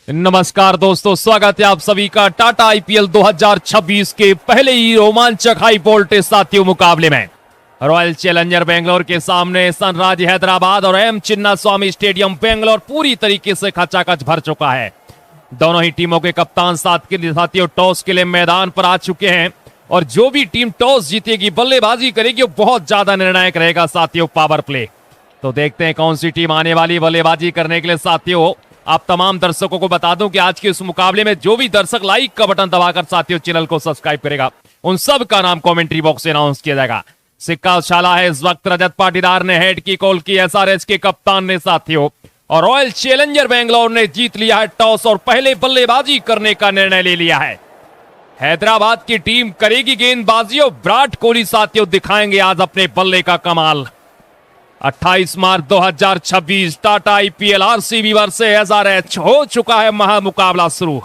नमस्कार दोस्तों, स्वागत है आप सभी का टाटा आईपीएल 2026 के पहले ही रोमांचक हाई वोल्टेज साथियों मुकाबले में। रॉयल चैलेंजर बेंगलोर के सामने सनराइज हैदराबाद और एम चिन्नास्वामी स्टेडियम बेंगलोर पूरी तरीके से खचाखच भर चुका है। दोनों ही टीमों के कप्तान साथियों टॉस के लिए मैदान पर आ चुके हैं और जो भी टीम टॉस जीतेगी, बल्लेबाजी करेगी, वो बहुत ज्यादा निर्णायक रहेगा साथियों पावर प्ले। तो देखते हैं कौन सी टीम आने वाली बल्लेबाजी करने के लिए। साथियों, आप तमाम दर्शकों को बता दूं कि आज के इस मुकाबले में जो भी दर्शक लाइक का बटन दबाकर साथियों चैनल को सब्सक्राइब करेगा, उन सब का नाम कमेंट्री बॉक्स से अनाउंस किया जाएगा। सिक्का उछाला है इस वक्त रजत पाटीदार ने, हेड की कॉल की एसआरएच के कप्तान ने साथियों, और रॉयल चैलेंजर बेंगलोर ने जीत लिया है टॉस और पहले बल्लेबाजी करने का निर्णय ले लिया है। हैदराबाद की टीम करेगी गेंदबाजी और विराट कोहली साथियों दिखाएंगे आज अपने बल्ले का कमाल। 28 मार्च 2026 Tata IPL RCB versus SRH हो चुका है महामुकाबला शुरू।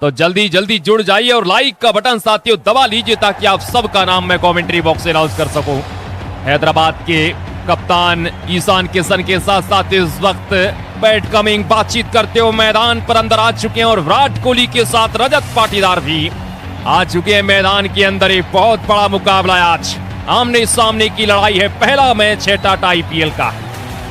तो जल्दी जल्दी जुड़ जाइए और लाइक का बटन साथियों दबा लीजिए ताकि आप सबका नाम मैं कमेंट्री बॉक्स से अनाउंस कर सकूं। हैदराबाद के कप्तान ईशान किशन के साथ साथ इस वक्त पैट कमिंस बातचीत करते हुए मैदान पर अंदर आ चुके हैं और विराट कोहली के साथ रजत पाटीदार भी आ चुके हैं मैदान के अंदर। एक बहुत बड़ा मुकाबला है आज, आमने सामने की लड़ाई है, पहला मैच है टाटा आईपीएल का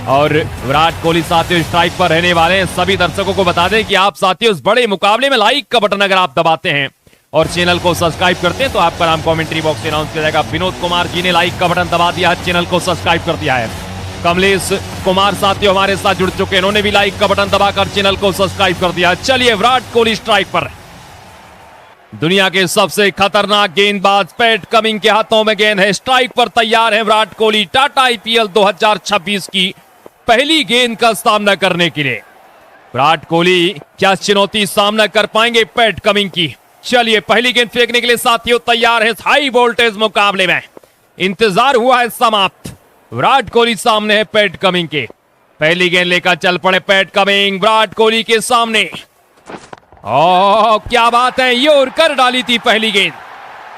और विराट कोहली साथियों स्ट्राइक पर रहने वाले हैं। सभी दर्शकों को बता दें कि आप साथियों इस बड़े मुकाबले में लाइक का बटन अगर आप दबाते हैं और चैनल को सब्सक्राइब करते हैं तो आपका नाम कमेंट्री बॉक्स में अनाउंस किया जाएगा। विनोद कुमार जी ने लाइक का बटन दबा दिया है, चैनल को सब्सक्राइब कर दिया है। कमलेश कुमार साथियों हमारे साथ जुड़ चुके हैं, इन्होंने भी लाइक का बटन दबाकर चैनल को सब्सक्राइब कर दिया। चलिए, विराट कोहली स्ट्राइक पर। दुनिया के सबसे खतरनाक गेंदबाज पैट कमिंस के हाथों में गेंद है, स्ट्राइक पर तैयार है विराट कोहली टाटा आईपीएल 2026 की पहली गेंद का सामना करने के लिए। विराट कोहली क्या चुनौती सामना कर पाएंगे पैट कमिंस की? चलिए, पहली गेंद फेंकने के लिए साथियों तैयार है हाई वोल्टेज मुकाबले में। इंतजार हुआ है समाप्त। विराट कोहली सामने है पैट कमिंस के। पहली गेंद लेकर चल पड़े पैट कमिंस विराट कोहली के सामने। क्या बात है, यॉर्कर डाली थी पहली गेंद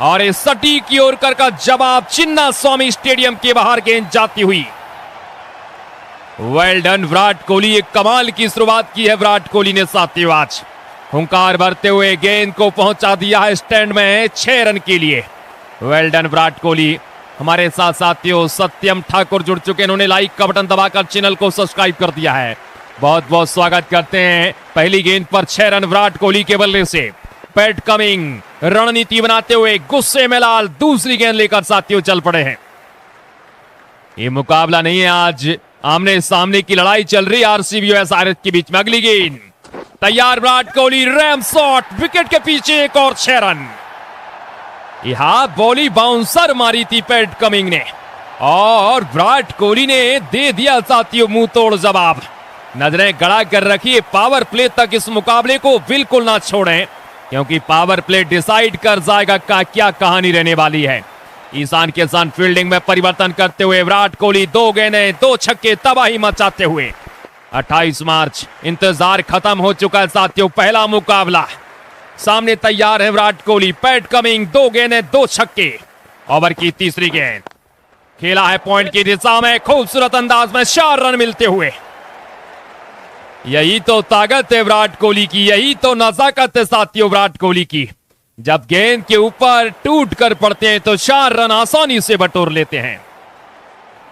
और इस सटीक यॉर्कर का जवाब चिन्नास्वामी स्टेडियम के बाहर गेंद जाती हुई। वेल डन विराट कोहली, एक कमाल की शुरुआत की है विराट कोहली ने साथियों। आज हुंकार भरते हुए गेंद को पहुंचा दिया है स्टैंड में 6 रन के लिए। Well done Virat Kohli. हमारे साथ साथियों सत्यम ठाकुर जुड़ चुके हैं, इन्होंने लाइक का बटन दबाकर चैनल को सब्सक्राइब कर दिया है। बहुत बहुत स्वागत करते हैं। पहली गेंद पर 6 रन विराट कोहली के बल्ले से। पैट कमिंस रणनीति बनाते हुए गुस्से में लाल दूसरी गेंद लेकर साथियों चल पड़े हैं। ये मुकाबला नहीं है, आज आमने सामने की लड़ाई चल रही है आरसीबी और एसआरएच के बीच में। अगली गेंद तैयार Virat Kohli, RAM shot, wicket के पीछे एक और 6 रन। यहां बॉली बाउंसर मारी थी पैट कमिंस ने और विराट कोहली ने दे दिया साथियों मुंह तोड़ जवाब। नजरें गड़ा कर रखिए, पावर प्ले तक इस मुकाबले को बिल्कुल ना छोड़ें क्योंकि पावर प्ले डिसाइड कर जाएगा क्या कहानी रहने वाली है। ईशान किशन फील्डिंग में परिवर्तन करते हुए विराट कोहली 2 गेंदें 2 छक्के तबाही मचाते हुए। 28 मार्च इंतजार खत्म हो चुका है साथियों, पहला मुकाबला सामने तैयार है विराट कोहली। पैट कमिंस 2 गेंदें 2 छक्के। ओवर की तीसरी गेंद खेला है पॉइंट की दिशा में, खूबसूरत अंदाज में 4 रन मिलते हुए। यही तो ताकत है विराट कोहली की, यही तो नजाकत है साथियों विराट कोहली की। जब गेंद के ऊपर टूट कर पड़ते हैं तो 4 रन आसानी से बटोर लेते हैं।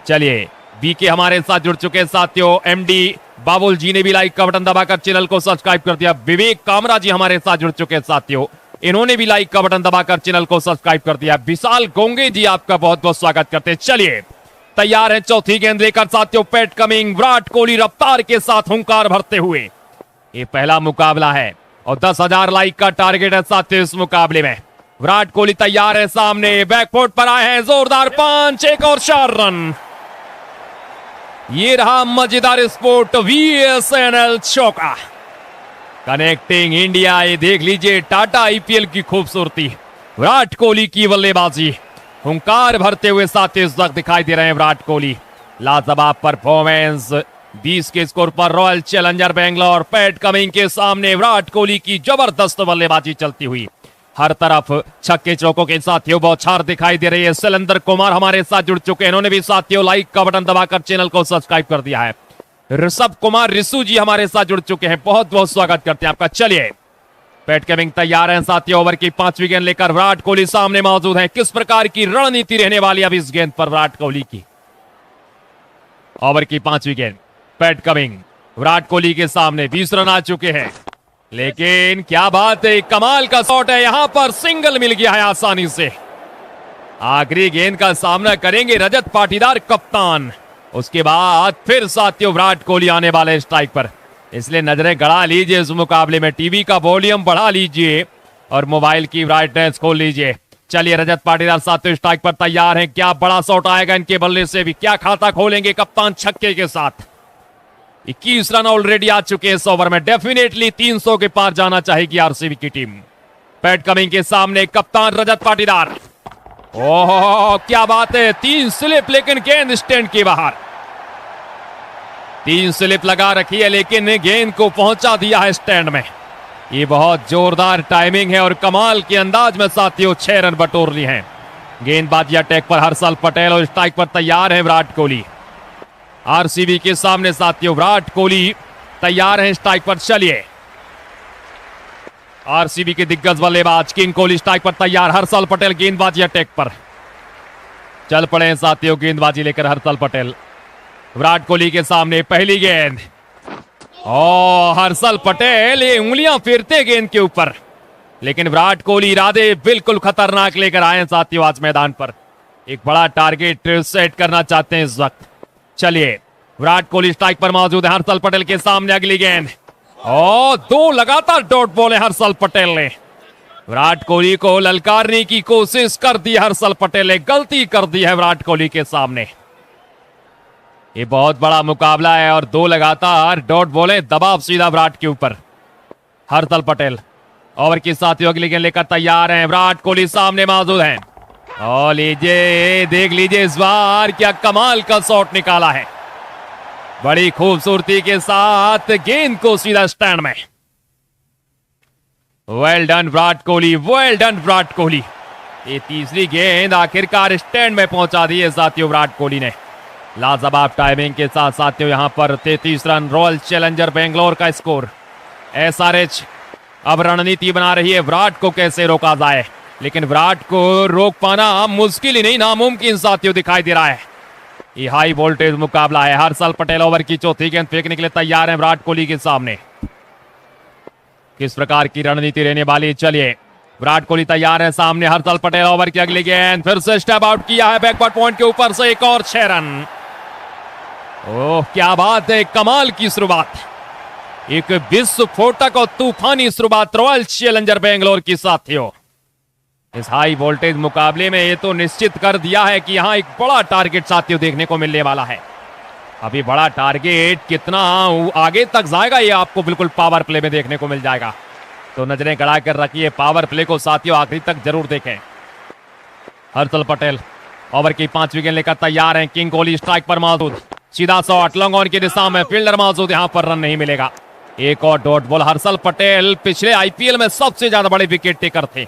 चलिए, बीके हमारे साथ जुड़ चुके हैं साथियों, एमडी बाबुल जी ने भी लाइक का बटन दबाकर चैनल को सब्सक्राइब कर दिया। विवेक कामरा जी हमारे साथ जुड़ चुके हैं साथियों, इन्होंने भी लाइक का बटन दबाकर चैनल को सब्सक्राइब कर दिया। विशाल गोंगे जी आपका बहुत बहुत स्वागत करते हैं। चलिए, तैयार है चौथी गेंद लेकर साथियों पैट कमिंस विराट कोहली रफ्तार के साथ हुंकार भरते हुए। ये पहला मुकाबला है और 10,000 लाइक का टारगेट है साथियों इस मुकाबले में। विराट कोहली तैयार है सामने, बैकफुट पर आए हैं, जोरदार पंच, एक और 4 रन। ये रहा मजेदार स्पोर्ट वीएसएनएल चौका, कनेक्टिंग इंडिया। ये देख लीजिए टाटा आईपीएल की खूबसूरती, विराट कोहली की बल्लेबाजी, हुंकार भरते हुए साथ इस वक्त दिखाई दे रहे हैं विराट कोहली। लाजवाब परफॉर्मेंस। 20 के स्कोर पर royal challenger Bangalore PAT Cummins के सामने विराट कोहली की जबरदस्त बल्लेबाजी चलती हुई। हर तरफ छक्के चौकों के साथियों बौछार दिखाई दे रही है। शैलेंद्र कुमार हमारे साथ जुड़ चुके हैं, इन्होंने भी साथियों लाइक का बटन दबाकर चैनल को सब्सक्राइब कर दिया है। ऋषभ कुमार रिसू जी हमारे साथ जुड़ चुके हैं, बहुत बहुत स्वागत करते हैं आपका। चलिए पैट कमिंस तैयार हैं साथियों। ओवर की 5वीं गेंद लेकर विराट कोहली सामने मौजूद हैं। किस प्रकार की रणनीति रहने वाली अब इस गेंद पर विराट कोहली की। ओवर की 5वीं गेंद, पैट कमिंस विराट कोहली के सामने 20 रन आ चुके हैं, लेकिन क्या बात है, कमाल का शॉट है, यहां पर सिंगल मिल गया है आसानी से। आखिरी गेंद का सामना करेंगे रजत पाटीदार कप्तान, उसके बाद फिर साथियों विराट कोहली आने वाले स्ट्राइक पर, इसलिए नजरें गड़ा लीजिए इस मुकाबले में। टीवी का वॉल्यूम बढ़ा लीजिए और मोबाइल की ब्राइटनेस खोल लीजिए। चलिए रजत पाटीदार साथियों स्ट्राइक पर तैयार हैं। क्या बड़ा शॉट आएगा इनके बल्ले से भी, क्या खाता खोलेंगे कप्तान छक्के के साथ। 21 रन ऑलरेडी आ चुके हैं इस ओवर में, डेफिनेटली 300 के पार जाना चाहेगी आरसीबी की टीम। पैट कमिंस के सामने कप्तान रजत पाटीदार, ओह क्या बात है, 3 स्लिप लेकिन गेंद स्टैंड के बाहर। 3 स्लिप लगा रखी है लेकिन गेंद को पहुंचा दिया है स्टैंड में। ये बहुत जोरदार टाइमिंग है और कमाल के अंदाज में साथियों 6 रन बटोर लिए हैं। गेंदबाजी अटैक पर हर्षल पटेल और स्ट्राइक पर तैयार है विराट कोहली। आरसीबी के सामने साथियों विराट कोहली तैयार हैं स्ट्राइक पर। चलिए आरसीबी के दिग्गज बल्लेबाज किंग कोहली स्ट्राइक पर तैयार, हर्षल पटेल गेंदबाजी अटैक पर। चल पड़े साथियों गेंदबाजी लेकर हर्षल पटेल। विराट कोहली के सामने पहली गेंद, हर्षल पटेल ये उंगलियां फेरते गेंद के ऊपर, लेकिन विराट कोहली इरादे बिल्कुल खतरनाक लेकर आए साथियों आज मैदान पर। एक बड़ा टारगेट सेट करना चाहते हैं इस वक्त। चलिए विराट कोहली स्ट्राइक पर मौजूद है, हर्षल पटेल के सामने अगली गेंद, 2 लगातार डॉट बॉल है हर्षल पटेल ने। विराट कोहली को ललकारने की कोशिश कर दी हर्षल पटेल ने, गलती कर दी है विराट कोहली के सामने। ये बहुत बड़ा मुकाबला है और 2 लगातार डॉट बॉलें, दबाव सीधा विराट के ऊपर। हर्षल पटेल ओवर की साथियों अगली गेंद लेकर तैयार हैं, विराट कोहली सामने मौजूद हैं। और लीजिए देख लीजिए इस बार क्या कमाल का शॉट निकाला है, बड़ी खूबसूरती के साथ गेंद को सीधा स्टैंड में। Well done Virat Kohli, well done Virat Kohli. ये तीसरी गेंद आखिरकार स्टैंड में पहुंचा दी है साथियों विराट कोहली ने। लाजवाब टाइमिंग के साथ साथियों यहां पर 33 रन, रॉयल चैलेंजर बेंगलोर का स्कोर। एसआरएच अब रणनीति बना रही है विराट को कैसे रोका जाए, लेकिन विराट को रोक पाना मुश्किल ही नहीं नामुमकिन साथियों दिखाई दे रहा है। ये हाई वोल्टेज मुकाबला है। हर्षल पटेल ओवर की चौथी गेंद फेंकने के लिए तैयार है विराट कोहली के सामने। किस प्रकार की रणनीति रहने वाली, चलिए विराट कोहली तैयार है सामने, हर्षल पटेल ओवर की अगली गेंद, फिर से स्टेप आउट किया है बैकवर्ड पॉइंट के ऊपर से, एक और 6 रन। ओह क्या बात है, कमाल की शुरुआत, एक विस्फोटक और तूफानी शुरुआत रॉयल चैलेंजर बेंगलोर की साथियों। इस हाई वोल्टेज मुकाबले में ये तो निश्चित कर दिया है कि यहां एक बड़ा टारगेट साथियों देखने को मिलने वाला है। अभी बड़ा टारगेट कितना आगे तक जाएगा ये आपको बिल्कुल पावर प्ले में देखने को मिल जाएगा, तो नजरें गड़ा कर रखिए पावर प्ले को साथियों, आखिरी तक जरूर देखें। हर्षल पटेल ओवर की 5वीं गेंद लेकर तैयार हैं, किंग कोहली स्ट्राइक पर मौजूद, सीधा शॉट लॉन्ग ऑन की दिशा में, फील्डर मौजूद, यहां पर रन नहीं मिलेगा। एक और डॉट बॉल। हर्षल पटेल पिछले आईपीएल में सबसे ज्यादा बड़े विकेट टेकर थे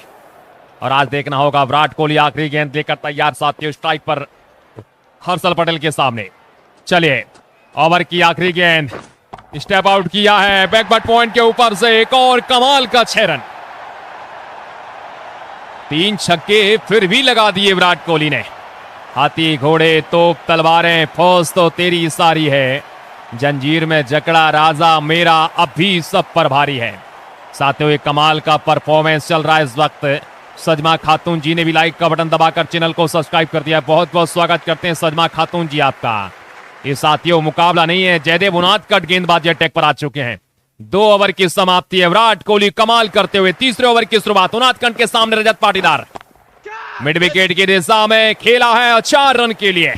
और आज देखना होगा विराट कोहली आखिरी गेंद लेकर तैयार साथियों स्ट्राइक पर हर्षल पटेल के सामने। चलिए ओवर की आखिरी गेंद, स्टेप आउट किया है बैकवर्ड पॉइंट के ऊपर से, एक और कमाल का 6 रन। 3 छक्के फिर भी लगा दिए विराट कोहली ने। हाथी घोड़े तोप तलवारें फौज तो तेरी सारी है, जंजीर में जकड़ा राजा मेरा अब भी सब पर भारी है। साथियों एक कमाल का परफॉर्मेंस चल रहा है इस वक्त। सजमा खातून जी ने भी लाइक का बटन दबाकर चैनल को सब्सक्राइब कर दिया, बहुत बहुत स्वागत करते हैं सजमा खातून जी आपका। ये साथियों मुकाबला नहीं है, जयदेव उनादकट गेंदबाजी अटैक पर आ चुके हैं। 2 ओवर की समाप्ति है, विराट कोहली कमाल करते हुए तीसरे ओवर की शुरुआत। उनादकट के सामने रजत पाटीदार मिड विकेट की दिशा में खेला है 4 रन के लिए।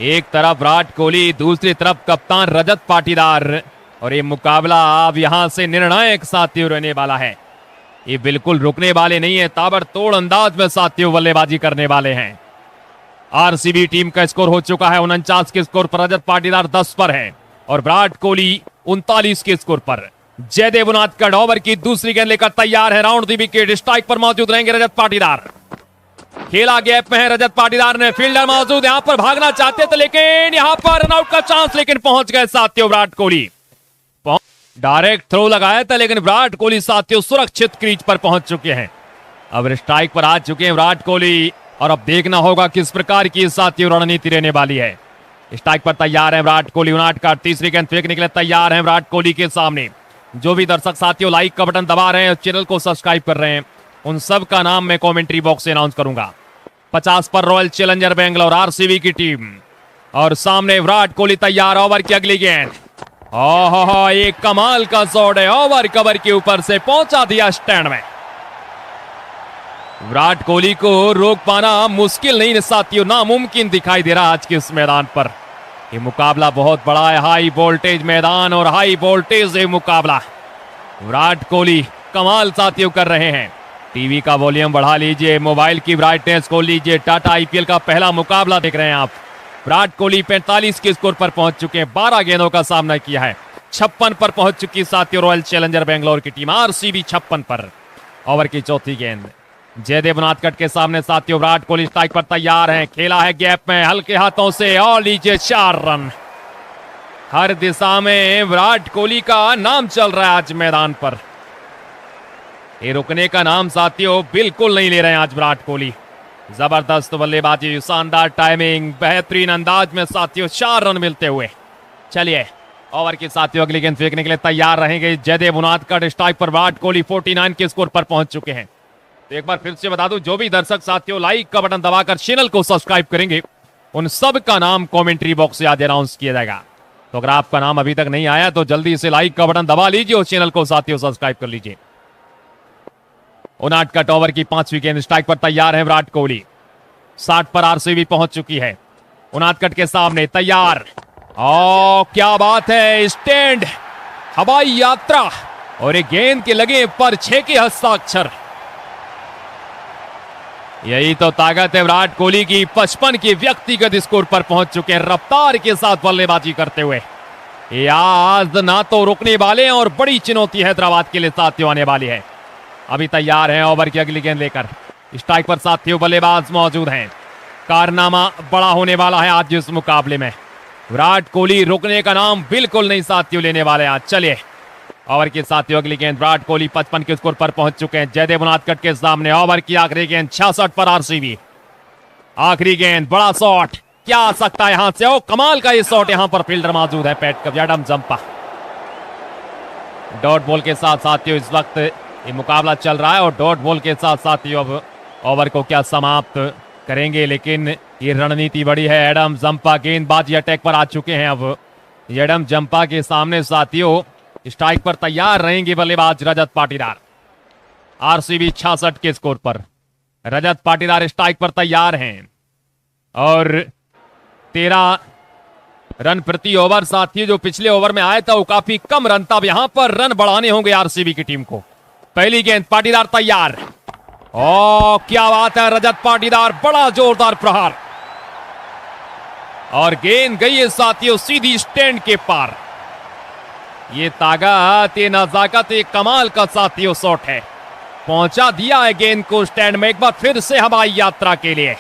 एक तरफ विराट कोहली, दूसरी तरफ कप्तान रजत पाटीदार, और ये मुकाबला अब यहां से निर्णायक साथियों रहने वाला है। ये बिल्कुल रुकने वाले नहीं है, ताबड़तोड़ अंदाज में साथियों बल्लेबाजी करने वाले हैं। आरसीबी टीम का स्कोर हो चुका है 49 के स्कोर पर, रजत पाटीदार 10 पर है और विराट कोहली 39 के स्कोर पर। जयदेव उनादकट ओवर की दूसरी गेंद लेकर तैयार है, राउंड दी विकेट, स्ट्राइक पर मौजूद रहेंगे रजत पाटीदार। खेला गैप में है, रजत पाटीदार ने, फील्डर मौजूद, यहां पर भागना चाहते थे लेकिन यहां पर रनआउट का चांस, लेकिन पहुंच गए साथियों विराट कोहली। डायरेक्ट थ्रो लगाया था लेकिन विराट कोहली साथियों सुरक्षित क्रीज पर पहुंच चुके हैं। अब स्ट्राइक पर आ चुके हैं विराट कोहली और अब देखना होगा किस प्रकार की साथियों रणनीति रहने वाली है। स्ट्राइक पर तैयार है विराट कोहली, 59 का तीसरी गेंद फेंकने के लिए तैयार है विराट कोहली के सामने। जो भी दर्शक साथियों लाइक का बटन दबा रहे हैं और चैनल को सब्सक्राइब कर रहे हैं, उन सब का नाम मैं कमेंट्री बॉक्स से अनाउंस करूंगा। 50 पर रॉयल चैलेंजर बेंगलोर आरसीबी की टीम और सामने विराट कोहली तैयार। ओवर की अगली गेंद, ओहो एक कमाल का शॉट है, ओवर कवर के ऊपर से पहुंचा दिया स्टैंड में। विराट कोहली को रोक पाना मुश्किल नहीं साथियों, नामुमकिन दिखाई दे रहा आज के इस मैदान पर। ये मुकाबला बहुत बड़ा है, हाई वोल्टेज मैदान और हाई वोल्टेज ये मुकाबला। विराट कोहली कमाल साथियों कर रहे हैं। टीवी का वॉल्यूम बढ़ा लीजिए, मोबाइल की ब्राइटनेस खोल लीजिए। टाटा आईपीएल का पहला मुकाबला देख रहे हैं आप। विराट कोहली 45 के स्कोर पर पहुंच चुके हैं, 12 गेंदों का सामना किया है। 56 पर पहुंच चुकी साथियों रॉयल चैलेंजर बेंगलोर की टीम, आरसीबी 56 पर। ओवर की चौथी गेंद, जयदेव उनादकट के सामने साथियों विराट कोहली स्ट्राइक पर तैयार हैं। खेला है गैप में हल्के हाथों से और लीजिए 4 रन। हर दिशा में विराट कोहली का नाम चल रहा है आज मैदान पर। ये रुकने का नाम साथियों बिल्कुल नहीं ले रहे हैं आज विराट कोहली। जबरदस्त बल्लेबाजी, शानदार टाइमिंग, बेहतरीन अंदाज में साथियों 4 रन मिलते हुए। चलिए ओवर के साथियों अगली गेंद फेंकने के लिए तैयार रहेंगे जयदेव उनादकट। स्ट्राइक पर विराट कोहली 49 के स्कोर पर पहुंच चुके हैं। तो एक बार फिर से बता दूं, जो भी दर्शक साथियों लाइक का बटन दबाकर चैनल को सब्सक्राइब करेंगे, उन सब का नाम कमेंट्री बॉक्स से आज अनाउंस किया जाएगा। तो अगर आपका नाम अभी तक नहीं आया तो जल्दी से लाइक का बटन दबा लीजिए और चैनल को साथियों सब्सक्राइब कर लीजिए। उनादकट ओवर की 5वीं गेंद, स्ट्राइक पर तैयार है विराट कोहली। 60 पर आरसीबी पहुंच चुकी है। उनादकट के सामने तैयार, ओ क्या बात है, स्टैंड, हवाई यात्रा और एक गेंद के लगे पर 6 के हस्ताक्षर। यही तो ताकत है विराट कोहली की। 55 के व्यक्तिगत स्कोर पर पहुंच चुके हैं रफ्तार के साथ बल्लेबाजी करते हुए। आज ना तो रुकने वाले हैं और बड़ी चुनौती हैदराबाद के लिए साथियों आने वाली है। अभी तैयार हैं ओवर की अगली गेंद लेकर। स्ट्राइक पर साथियों बल्लेबाज मौजूद हैं। कारनामा बड़ा होने वाला है आज इस मुकाबले में। विराट कोहली रुकने का नाम बिल्कुल नहीं साथियों लेने वाले आज। चलिए ओवर के साथियों अगली गेंद, विराट कोहली 55 के स्कोर पर पहुंच चुके हैं जयदेव उनादकट के सामने। ओवर की आखिरी गेंद, 66 पर आरसीबी। आखिरी गेंद, बड़ा शॉट, क्या आ सकता है यहां से? ओ कमाल का ये शॉट, यहां पर फील्डर मौजूद है PAT cup, Adam Zampa. Dot ball के साथ साथियों इस वक्त ये मुकाबला चल रहा है और डॉट बॉल के साथ साथियों अब ओवर को क्या समाप्त करेंगे, लेकिन ये रणनीति बड़ी है। एडम जंपा गेंदबाजी अटैक पर आ चुके हैं। अब एडम जंपा के सामने साथियों स्ट्राइक पर तैयार रहेंगे बल्लेबाज रजत पाटीदार। आरसीबी 66 के स्कोर पर। रजत पाटीदार स्ट्राइक पर तैयार हैं और 13 रन प्रति ओवर साथियों जो पिछले ओवर में आया था वो काफी कम रन था। अब यहां पर रन बढ़ाने होंगे आरसीबी की टीम को। पहली गेंद, पाटीदार तैयार, ओ क्या बात है, रजत पाटीदार, बड़ा जोरदार प्रहार और गेंद गई है साथियों सीधी स्टैंड के पार। ये ताकत, ये नजाकत, एक कमाल का साथियों शॉट है। पहुंचा दिया है गेंद को स्टैंड में। एक बार फिर से हवाई यात्रा के लिए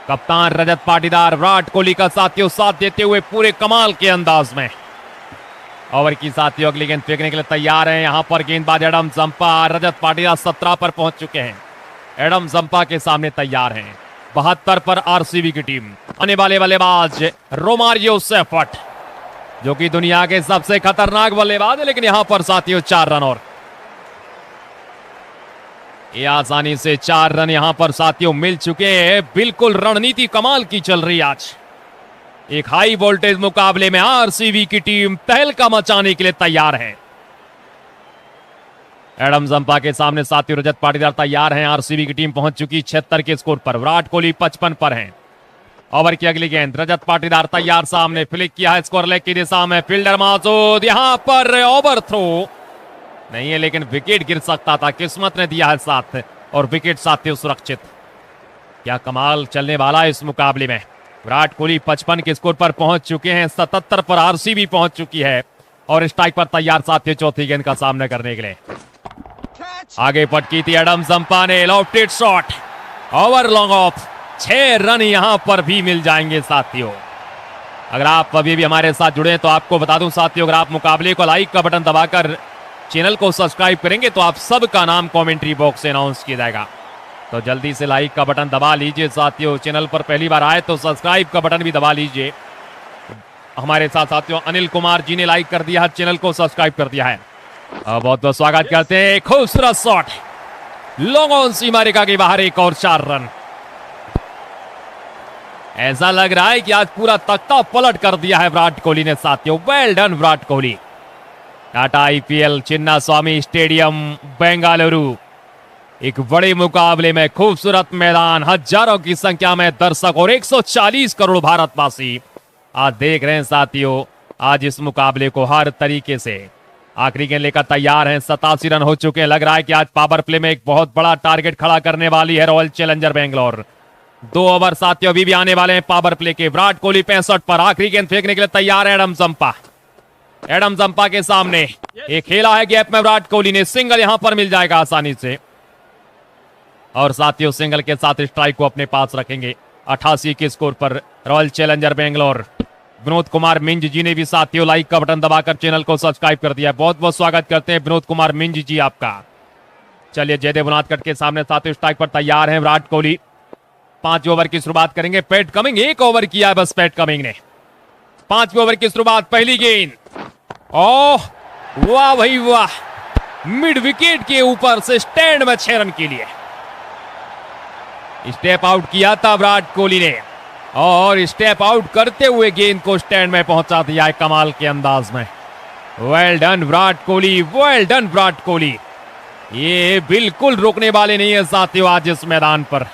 कप्तान रजत पाटीदार विराट कोहली का साथियों साथ देते हुए पूरे कमाल के अंदाज में। ओवर की साथियों अगली गेंद फेंकने के लिए तैयार हैं यहां पर गेंदबाज एडम जंपा। रजत पाटीदार 17 पर पहुंच चुके हैं। एडम जंपा के सामने तैयार हैं। 72 पर आरसीबी की टीम। आने वाले बल्लेबाज रोमारियो सेफर्ट जो कि दुनिया के सबसे खतरनाक बल्लेबाज है, लेकिन यहां पर साथियों 4 रन और ये आसानी से 4 रन यहां पर साथियों मिल चुके हैं। बिल्कुल रणनीति कमाल की चल रही आज। एक हाई वोल्टेज मुकाबले में आरसीबी की टीम तहलका मचाने के लिए तैयार है। एडम जंपा के सामने साथियों रजत पाटीदार तैयार हैं। आरसीबी की टीम पहुंच चुकी 76 के स्कोर पर। विराट कोहली 55 पर हैं। ओवर की अगली गेंद, रजत पाटीदार तैयार, सामने फ्लिक किया है स्कोर लेग की दिशा में। फील्डर मौजूद, यहां पर ओवर थ्रो नहीं है लेकिन विकेट गिर सकता था, किस्मत ने दिया है साथ और विकेट साथियों सुरक्षित। क्या कमाल चलने वाला है इस मुकाबले में। विराट कोहली 55 के स्कोर पर पहुंच चुके हैं। 77 पर आरसीबी पहुंच चुकी है और स्ट्राइक पर तैयार साथियों चौथी गेंद का सामना करने के लिए। आगे पटकी थी एडम जंपा ने, lofted shot over long off, 6 run यहां पर भी मिल जाएंगे साथियों। अगर आप अभी भी हमारे साथ जुड़े हैं तो आपको बता दूं साथियों, अगर आप मुकाबले को लाइक का बटन दबाकर चैनल को सब्सक्राइब करेंगे तो आप सबका नाम कमेंट्री बॉक्स से अनाउंस किया जाएगा। तो जल्दी से लाइक का बटन दबा लीजिए साथियों। चैनल पर पहली बार आए तो सब्सक्राइब का बटन भी दबा लीजिए। हमारे साथ साथियों अनिल कुमार जी ने लाइक कर दिया है, चैनल को सब्सक्राइब कर दिया है। बहुत बहुत स्वागत करते हैं। खूबसूरत शॉट, लॉन्ग ऑन सीमा रेखा के बाहर, एक और 4 रन। ऐसा लग रहा है कि आज पूरा तख्ता पलट कर दिया है विराट कोहली ने साथियों। Well done Virat Kohli. Tata IPL Chinnaswamy stadium Bengaluru, एक बड़े मुकाबले में खूबसूरत मैदान, हजारों की संख्या में दर्शक और 140 करोड़ भारतवासी आज देख रहे हैं साथियों। आज इस मुकाबले को हर तरीके से आखिरी गेंद लेकर तैयार हैं। 87 रन हो चुके हैं। लग रहा है कि आज पावर प्ले में एक बहुत बड़ा टारगेट खड़ा करने वाली है रॉयल चैलेंजर बेंगलोर। 2 ओवर साथियों अभी भी आने वाले हैं पावर प्ले के। विराट कोहली 65 पर, आखिरी गेंद फेंकने के लिए तैयार है एडम जंपा। एडम जंपा के सामने एक खेला है गैप में विराट कोहली ने, सिंगल यहां पर मिल जाएगा आसानी से। और साथियों सिंगल के साथ स्ट्राइक को अपने पास रखेंगे। 88 के स्कोर पर रॉयल चैलेंजर बेंगलोर। विनोद कुमार मिंज जी ने भी साथियों लाइक का बटन दबाकर चैनल को सब्सक्राइब कर दिया। बहुत बहुत स्वागत करते हैं विनोद कुमार मिंज जी आपका। चलिए जयदेव उनादकट के सामने साथियों स्ट्राइक पर तैयार हैं विराट कोहली। 5 ओवर की शुरुआत करेंगे। पैट कमिंग 1 ओवर किया है बस पैट कमिंग ने। 5वें ओवर की शुरुआत, पहली गेंद, ओह वाह भाई वाह, मिड विकेट के ऊपर से स्टैंड में 6 रन के लिए स्टेप आउट किया था विराट कोहली ने और स्टेप आउट करते हुए गेंद को स्टैंड में पहुंचा दिया है कमाल के अंदाज में। Well done Virat Kohli, well done Virat Kohli. ये बिल्कुल रुकने वाले नहीं है साथियों आज इस मैदान पर।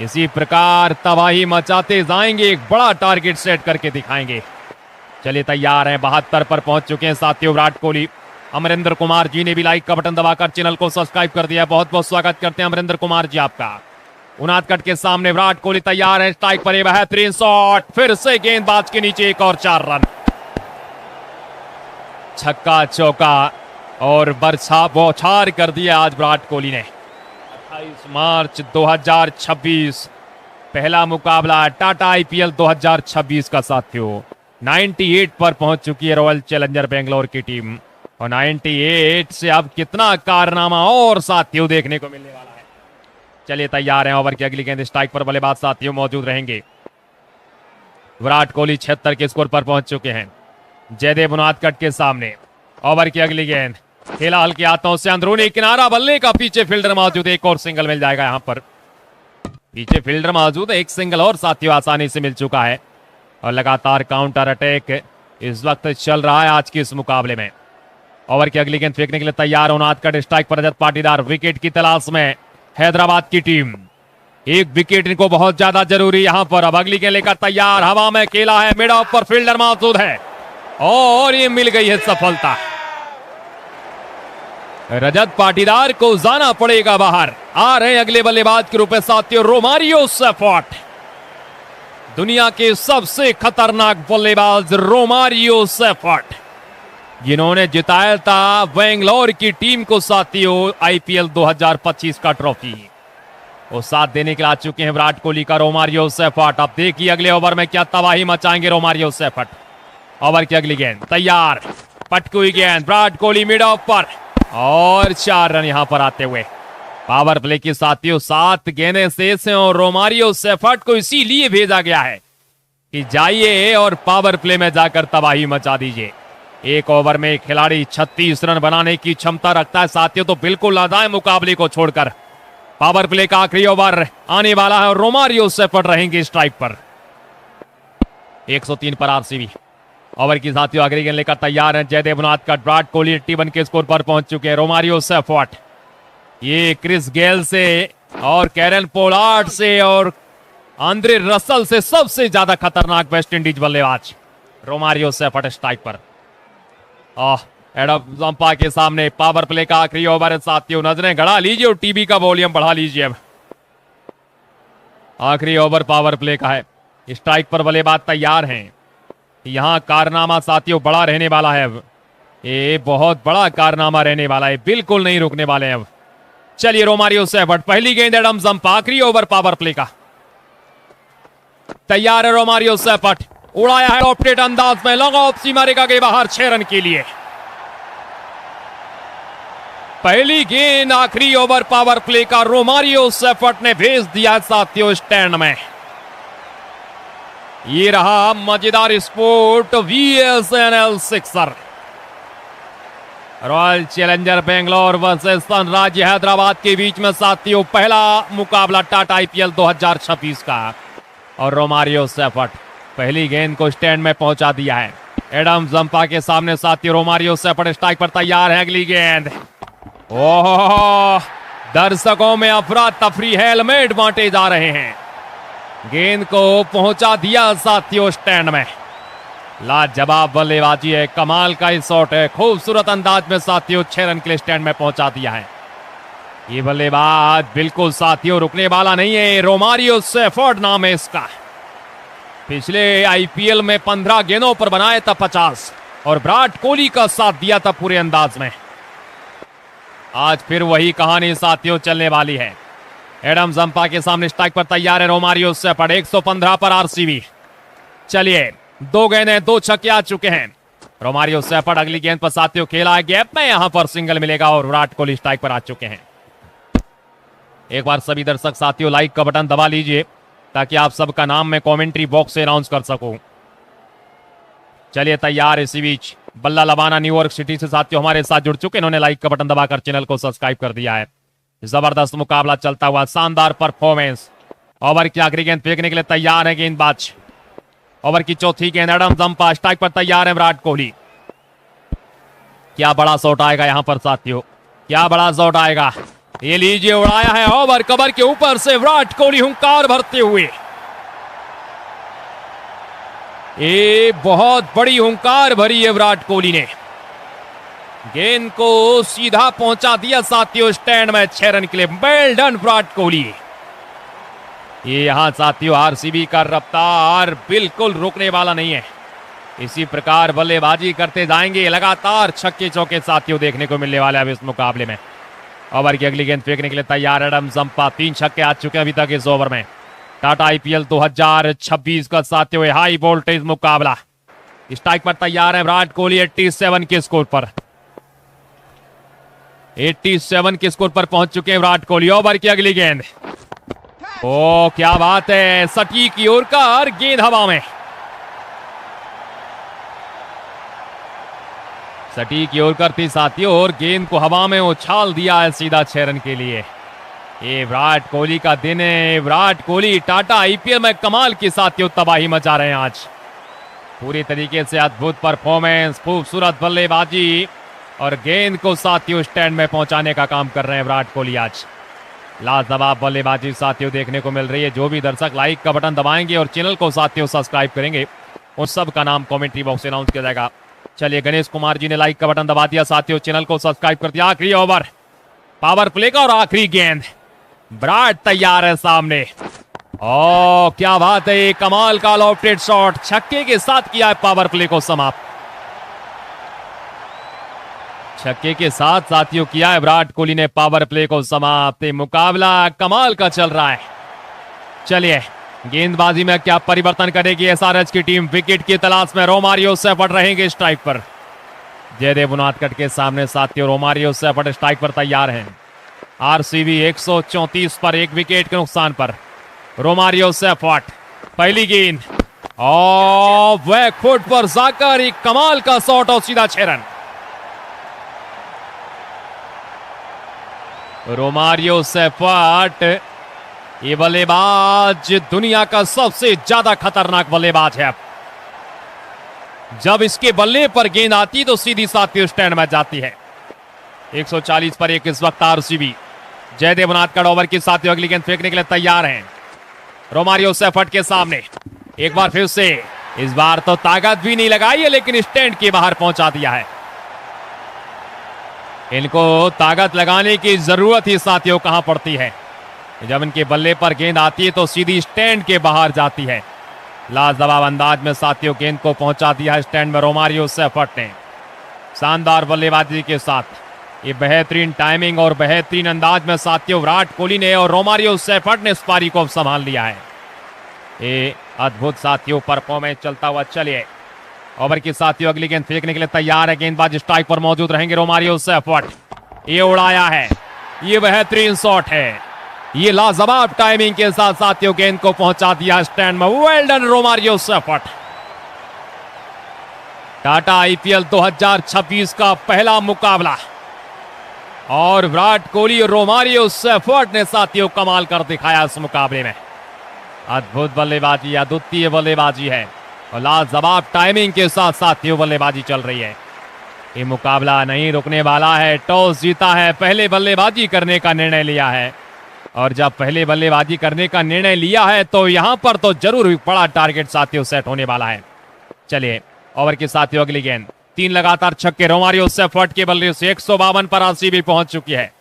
इसी प्रकार तबाही मचाते जाएंगे, एक बड़ा टारगेट सेट करके दिखाएंगे। चलिए तैयार हैं, 72 पर पहुंच चुके हैं साथियों विराट कोहली। अमरिंदर कुमार जी ने भी लाइक का बटन दबाकर चैनल को सब्सक्राइब कर दिया। बहुत बहुत स्वागत करते हैं अमरिंदर कुमार जी आपका। उनादकट के सामने विराट कोहली तैयार है, स्ट्राइक पर बेहतरीन शॉट, फिर से गेंदबाज के नीचे, एक और 4 रन। छक्का चौका और बरछा बौछार कर दिया आज विराट कोहली ने। 28 मार्च 2026 पहला मुकाबला टाटा आईपीएल 2026 का साथियों। 98 पर पहुंच चुकी है रॉयल चैलेंजर बेंगलोर की टीम और 98 से अब कितना कारनामा और साथियों देखने को मिलने वाला है। चलिए तैयार हैं, ओवर की अगली गेंद, स्ट्राइक पर बल्लेबाज साथियों मौजूद रहेंगे। विराट कोहली 76 के स्कोर पर पहुंच चुके हैं। जयदेव उनादकट के सामने ओवर की अगली गेंद, खेला हल्के हाथों से अंदरूनी किनारा, बल्ले का पीछे फील्डर मौजूद, एक और सिंगल मिल जाएगा। यहां पर पीछे फील्डर मौजूद है, एक सिंगल और साथियों आसानी से मिल चुका है और लगातार काउंटर अटैक इस वक्त चल रहा है आज के इस मुकाबले में। ओवर की अगली गेंद फेंकने के लिए तैयार उनादकट, स्ट्राइक पर रजत पाटीदार। विकेट की तलाश में हैदराबाद की टीम, एक विकेट इनको बहुत ज्यादा जरूरी यहां पर। अब अगली गेंद लेकर तैयार, हवा में खेला है, मिड ऑफ पर फील्डर मौजूद है और ये मिल गई है सफलता। रजत पाटीदार को जाना पड़ेगा बाहर। आ रहे अगले बल्लेबाज के रूप में साथियों रोमारियो सेफर्ट, दुनिया के सबसे खतरनाक बल्लेबाज रोमारियो सेफर्ट, जिन्होंने जिताया था बेंगलोर की टीम को साथियों आईपीएल 2025 का ट्रॉफी। वो साथ देने के लिए आ चुके हैं विराट कोहली का रोमारियो सेफर्ट। अब देखिए अगले ओवर में क्या तबाही मचाएंगे रोमारियो सेफर्ट। ओवर की अगली गेंद तैयार, पटकी हुई गेंद, विराट कोहली मिड ऑफ पर और 4 रन यहां पर आते हुए। पावर प्ले की साथियों 7 गेंदें शेष हैं और रोमारियो सेफर्ट को इसीलिए भेजा गया है कि जाइए और पावर प्ले में जाकर तबाही मचा दीजिए। एक ओवर में खिलाड़ी 36 रन बनाने की क्षमता रखता है साथियों, तो बिल्कुल ना जाए मुकाबले को छोड़कर। पावर प्ले का आखिरी ओवर आने वाला है और रोमारियो सेफर्ट रहेंगे स्ट्राइक पर। 103 पर आरसीबी। ओवर की साथियों अगली गेंद लेकर तैयार हैं जयदेव उनादकट। विराट कोहली 81 के स्कोर पर पहुंच चुके हैं। रोमारियो सेफर्ट, ये क्रिस गेल से और कैरन पोलार्ड से और आंद्रे रसल से सबसे ज्यादा खतरनाक वेस्ट इंडीज बल्लेबाज रोमारियो सेफर्ट स्ट्राइक पर। एडम जंपा के सामने पावर प्ले का आखिरी ओवर है साथियों। नजरें गड़ा लीजिए और टीवी का वॉल्यूम बढ़ा लीजिए। अब आखिरी ओवर पावर प्ले का है। स्ट्राइक पर बल्लेबाज तैयार हैं। यहां कारनामा साथियों बड़ा रहने वाला है। अब ये बहुत बड़ा कारनामा रहने वाला है, बिल्कुल नहीं रुकने वाले हैं। अब चलिए रोमारियो सेफर्ट, पहली गेंद एडम जंपा, आखिरी ओवर पावर प्ले का। तैयार है रोमारियो सेफर्ट, उड़ाया है ऑप्टेट अंदाज में, लॉन्ग ऑफ सीमा रेखा के बाहर 6 रन के लिए। पहली गेंद आखिरी ओवर पावर प्ले का रोमारियो सेफर्ट ने भेज दिया साथियों स्टैंड में। ये रहा मजेदार sport VSNL sixer. Royal challenger Bangalore versus sunrise Hyderabad के बीच में साथियों पहला मुकाबला टाटा IPL 2026 का, और रोमारियो सेफर्ट पहली गेंद को स्टैंड में पहुंचा दिया है। एडम जंपा के सामने साथियों रोमारियो सेफर्ट स्ट्राइक पर तैयार है। अगली गेंद, ओह, दर्शकों में अफरा तफरी है, हेलमेट बांटे जा रहे हैं। गेंद को पहुंचा दिया साथियों स्टैंड में। लाजवाब बल्लेबाजी है, कमाल का ही शॉट है, खूबसूरत अंदाज में साथियों 6 रन के लिए स्टैंड में पहुंचा दिया है। ये बल्लेबाज बिल्कुल साथियों रुकने वाला नहीं है, रोमारियो सेफर्ट नाम है इसका। पिछले IPL में 15 गेंदों पर बनाए था 50 और विराट कोहली का साथ दिया था पूरे अंदाज में। आज फिर वही कहानी साथियों चलने वाली है। एडम जंपा के सामने स्ट्राइक पर तैयार है रोमारियो सेफर्ट, 115 पर RCB। चलिए 2 गेंदें 2 छक्के आ चुके हैं। रोमारियो सेफर्ट अगली गेंद पर साथियों खेला है गैप में, यहां पर सिंगल मिलेगा और विराट कोहली स्ट्राइक पर आ चुके हैं। एक बार सभी दर्शक साथियों लाइक का बटन दबा लीजिए ताकि आप सबका नाम मैं कमेंट्री बॉक्स से अनाउंस कर सकूं। चलिए तैयार, इसी बीच बल्ला लबाना न्यूयॉर्क सिटी से साथियों हमारे साथ जुड़ चुके, इन्होंने लाइक का बटन दबाकर चैनल को सब्सक्राइब कर दिया है। जबरदस्त मुकाबला चलता हुआ, शानदार परफॉर्मेंस। ओवर की आखिरी गेंद फेंकने के लिए तैयार है गेंदबाज। ओवर की चौथी गेंद, एडम जंपा स्ट्राइक पर तैयार है विराट कोहली। क्या बड़ा शॉट आएगा यहां पर साथियों, क्या बड़ा शॉट आएगा। ये लीजिए, उड़ाया है ओवर कवर के ऊपर से विराट कोहली हुंकार भरते हुए। ये बहुत बड़ी हुंकार भरी है विराट कोहली ने। गेंद को सीधा पहुंचा दिया साथियों स्टैंड में, 6 रन के लिए। Well done Virat Kohli. ये यहां साथियों RCB का रफ्तार बिल्कुल रुकने वाला नहीं है, इसी प्रकार बल्लेबाजी करते जाएंगे। लगातार छक्के चौके साथियों देखने को मिलने वाले हैं इस मुकाबले में। ओवर की अगली गेंद फेंकने के लिए तैयार एडम जंपा, 3 छक्के आ चुके हैं अभी तक इस ओवर में। टाटा IPL 2026 का साथियों हाई वोल्टेज मुकाबला। स्ट्राइक पर तैयार है विराट कोहली 87 के स्कोर पर। 87 के स्कोर पर पहुंच चुके हैं विराट कोहली। ओवर की अगली गेंद, ओ क्या बात है, सटीक यॉर्कर, गेंद हवा में। सटीक यॉर्कर थी साथियों और गेंद को हवा में उछाल दिया है सीधा 6 रन के लिए। ये विराट कोहली का दिन है। विराट कोहली टाटा IPL में कमाल की साथियों तबाही मचा रहे हैं आज। पूरी तरीके से अद्भुत परफॉर्मेंस, खूबसूरत बल्लेबाजी और गेंद को साथियों स्टैंड में पहुंचाने का काम कर रहे हैं विराट कोहली आज। लाजवाब बल्लेबाजी साथियों देखने को मिल रही है। जो भी दर्शक लाइक का बटन दबाएंगे और चैनल को साथियों सब्सक्राइब करेंगे उन सब का नाम कमेंट्री बॉक्स में अनाउंस किया जाएगा। चलिए गणेश कुमार जी ने लाइक का बटन दबा दिया साथियों, चैनल को सब्सक्राइब कर दिया। आखिरी ओवर पावर प्ले का और आखिरी गेंद, विराट तैयार है सामने। ओ क्या बात है, कमाल का लॉफ्टेड शॉट, छक्के के साथ किया है पावर प्ले को समाप्त। छक्के के साथ साथियों किया है विराट कोहली ने पावर प्ले को समाप्त। मुकाबला कमाल का चल रहा है। चलिए गेंदबाजी में क्या परिवर्तन करेगी SRH की टीम। विकेट की तलाश में रोमारियो सेफर्ट रहेंगे स्ट्राइक पर। जयदेव उनादकट के सामने साथियों रोमारियो सेफर्ट स्ट्राइक पर तैयार हैं। RCB 134 पर 1 विकेट के नुकसान पर। रोमारियो सेफर्ट पहली गेंद और बैक फुट पर जाकर एक कमाल का शॉट और सीधा 6 रन। रोमारियो सेफर्ट ये बल्लेबाज दुनिया का सबसे ज्यादा खतरनाक बल्लेबाज है। जब इसके बल्ले पर गेंद आती तो सीधी साथियों स्टैंड में जाती है। 140 पर 1 इस वक्त RCB। जयदेव उनादकट ओवर की साथियों अगली गेंद फेंकने के लिए तैयार हैं रोमारियो सेफर्ट के सामने। एक बार फिर से, इस बार तो ताकत भी नहीं लगाई है लेकिन स्टैंड के बाहर पहुंचा दिया है। इनको ताकत लगाने की जरूरत ही साथियों कहां पड़ती है। जब इनके बल्ले पर गेंद आती है तो सीधी स्टैंड के बाहर जाती है। लाजवाब अंदाज में साथियों गेंद को पहुंचा दिया है स्टैंड में रोमारियो सेफर्ट ने। शानदार बल्लेबाजी के साथ ये बेहतरीन टाइमिंग और बेहतरीन अंदाज में साथियों विराट कोहली ने और रोमारियो सेफर्ट ने इस पारी को संभाल लिया है। ये अद्भुत साथियों परफॉर्मेंस चलता हुआ। चलिए ओवर की साथियों अगली गेंद फेंकने के लिए तैयार है। गेंदबाज स्ट्राइक पर मौजूद रहेंगे रोमारियो सेफर्ट। ये उड़ाया है, ये बेहतरीन शॉट है, ये लाजवाब टाइमिंग के साथ साथियों गेंद को पहुंचा दिया स्टैंड में। Well done Romario Seifert. Tata IPL 2026 का पहला मुकाबला और विराट कोहली और रोमारियो सेफर्ट ने साथियों कमाल कर दिखाया इस मुकाबले में। अद्भुत बल्लेबाजी, अद्वितीय बल्लेबाजी है और लाजवाब टाइमिंग के साथ साथियों बल्लेबाजी चल रही है। ये मुकाबला नहीं रुकने वाला है। टॉस जीता है, पहले बल्लेबाजी करने का निर्णय लिया है और जब पहले बल्लेबाजी करने का निर्णय लिया है तो यहां पर तो जरूर बड़ा टारगेट साथियों सेट होने वाला है। चलिए ओवर के साथियों अगली गेंद। 3 लगातार छक्के रोमारियो सेफर्ट के बल्ले से 152 पर आरसीबी पहुंच चुकी है।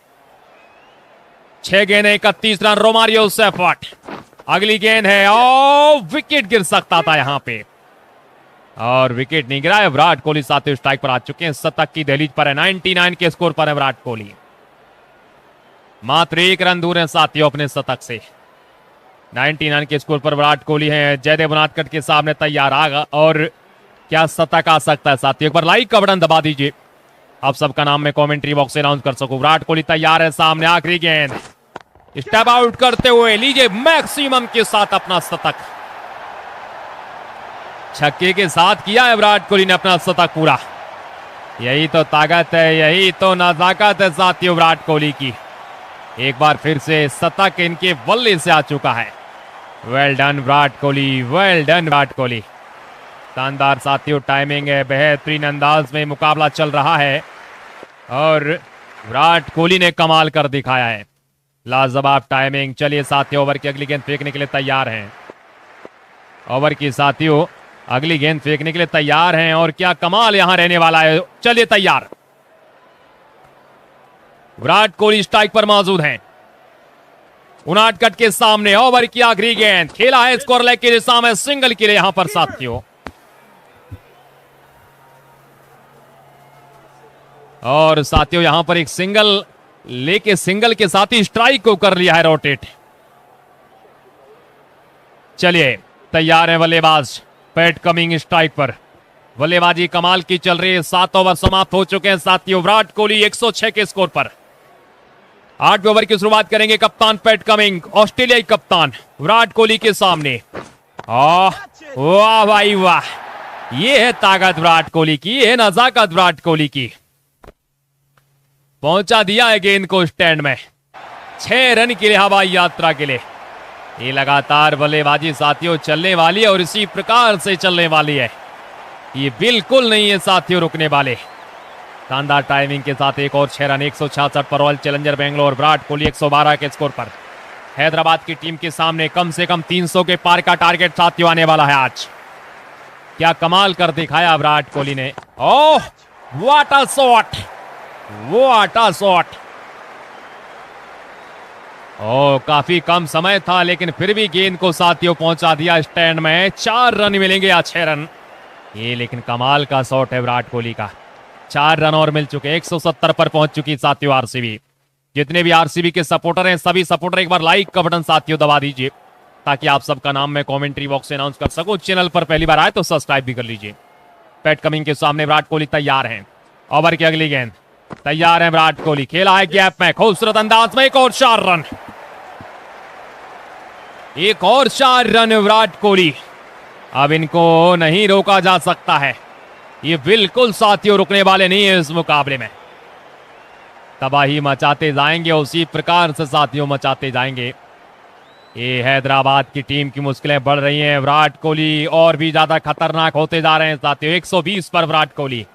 6 गेंद 31 रन रोमारियो सेफर्ट। अगली गेंद है और विकेट गिर सकता था यहां पे और विकेट नहीं गिरा है। विराट कोहली साथियों स्ट्राइक पर आ चुके हैं। शतक की दहलीज पर है। 99 के स्कोर पर है विराट कोहली। मात्र 1 रन दूर है साथियों अपने शतक से। 99 के स्कोर पर विराट कोहली है। जयदेव उनादकट के सामने तैयार आगा और क्या शतक आ सकता है साथियों। एक बार लाइक का बटन दबा दीजिए, आप सबका नाम मैं कमेंट्री बॉक्स से अनाउंस कर सकूं। विराट कोहली तैयार है, सामने आखिरी गेंद, स्टेप आउट करते हुए लीजिए मैक्सिमम के साथ अपना शतक। छक्के के साथ किया है विराट कोहली ने अपना शतक पूरा। यही तो ताकत है, यही तो नजाकत है साथियों विराट कोहली की। एक बार फिर से शतक इनके बल्ले से आ चुका है। Well done Virat Kohli, well done Virat Kohli. शानदार साथियों टाइमिंग है, बेहतरीन अंदाज में मुकाबला चल रहा है और विराट कोहली ने कमाल कर दिखाया है। लाजवाब टाइमिंग। चलिए साथियों ओवर की अगली गेंद फेंकने के लिए तैयार हैं। ओवर की साथियों अगली गेंद फेंकने के लिए तैयार हैं और क्या कमाल यहां रहने वाला है। चलिए तैयार। विराट कोहली स्ट्राइक पर मौजूद हैं। उनादकट के सामने ओवर की आखिरी गेंद, खेला है स्कोर लेग की दिशा में, सिंगल के लिए यहां पर साथियों। और साथियों यहां पर एक सिंगल लेके सिंगल के साथ ही स्ट्राइक को कर लिया है रोटेट। चलिए तैयार है बल्लेबाज पैट कमिंग स्ट्राइक पर। बल्लेबाजी कमाल की चल रही है। 7 ओवर समाप्त हो चुके हैं साथियों। विराट कोहली 106 के स्कोर पर। 8वें ओवर की शुरुआत करेंगे कप्तान पैट कमिंग, ऑस्ट्रेलियाई कप्तान विराट कोहली के सामने। वाह भाई वाह, ये है ताकत विराट कोहली की, ये है नजाकत विराट कोहली की। पहुंचा दिया है गेंद को स्टैंड में। 6 रन के लिए हवाई यात्रा के लिए। ये लगातार बल्लेबाजी साथियों चलने वाली है और इसी प्रकार से चलने वाली है। ये बिल्कुल नहीं है साथियों रुकने वाले। शानदार टाइमिंग के साथ एक और 6 रन 166 पर रॉयल चैलेंजर बेंगलोर। विराट कोहली 112 के स्कोर पर। हैदराबाद की टीम के सामने कम से कम 300 के पार का टारगेट साथियों आने वाला है आज। क्या कमाल कर दिखाया विराट कोहली ने। Oh what a shot, what a shot. काफी कम समय था लेकिन फिर भी गेंद को साथियों पहुंचा दिया स्टैंड में। 4 रन मिलेंगे या 6 रन। ये लेकिन कमाल का शॉट है विराट कोहली का। 4 रन और मिल चुके। 170 पर पहुंच चुकी साथियों आरसीबी। जितने भी आरसीबी के सपोर्टर हैं सभी सपोर्टर एक बार लाइक का बटन साथियों दबा दीजिए ताकि आप सबका नाम मैं कमेंट्री बॉक्स से अनाउंस कर सकूं। चैनल पर पहली बार आए तो सब्सक्राइब भी कर लीजिए। पैट कमिंग के सामने विराट कोहली तैयार हैं। ओवर की अगली गेंद, तैयार है विराट कोहली। खेला है गैप में खूबसूरत अंदाज में। एक और 4 रन, एक और 4 रन विराट कोहली। अब इनको नहीं रोका जा सकता है। ये बिल्कुल साथियों रुकने वाले नहीं है इस मुकाबले में। तबाही मचाते जाएंगे, उसी प्रकार से साथियों मचाते जाएंगे। ये हैदराबाद की टीम की मुश्किलें बढ़ रही हैं। विराट कोहली और भी ज्यादा खतरनाक होते जा रहे हैं साथियों। 120 पर विराट कोहली।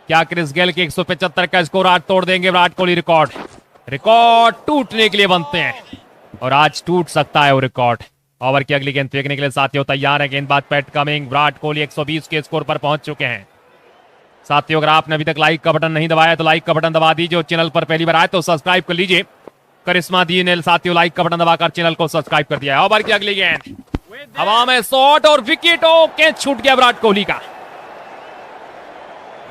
क्या क्रिस गेल के 175 का स्कोर आज तोड़ देंगे विराट कोहली? रिकॉर्ड टूटने के लिए बनते हैं और आज टूट सकता है वो रिकॉर्ड। ओवर की अगली गेंद फेंकने के लिए साथियों तैयार है गेंदबाज पैट कमिंग। विराट कोहली 120 के स्कोर पर पहुंच चुके हैं साथियों। अगर आपने अभी तक लाइक का बटन नहीं दबाया तो लाइक का बटन दबा दीजिए और चैनल पर पहली बार आए तो सब्सक्राइब कर लीजिए। करिश्मा दी ने साथियों लाइक का बटन दबाकर चैनल को सब्सक्राइब कर दिया है। ओवर की अगली गेंद, हवा में शॉट और विकेट। कैच छूट गया विराट कोहली का।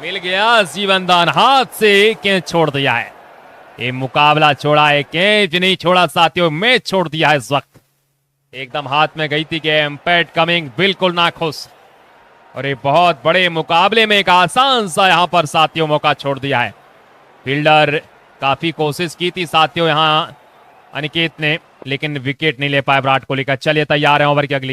मिल गया जीवनदान, हाथ से कैच छोड़ दिया है। ये मुकाबला छोड़ा है, कैच नहीं छोड़ा साथियों, मैच छोड़ दिया है। इस वक्त एकदम हाथ में गई थी गेम। पैट कमिंग बिल्कुल ना खुश, और ये बहुत बड़े मुकाबले में एक आसान सा यहां पर साथियों मौका छोड़ दिया है। फील्डर काफी कोशिश की थी साथियों यहां अनिकेत ने, लेकिन विकेट नहीं ले पाए विराट कोहली का। चलिए तैयार है ओवर की अगली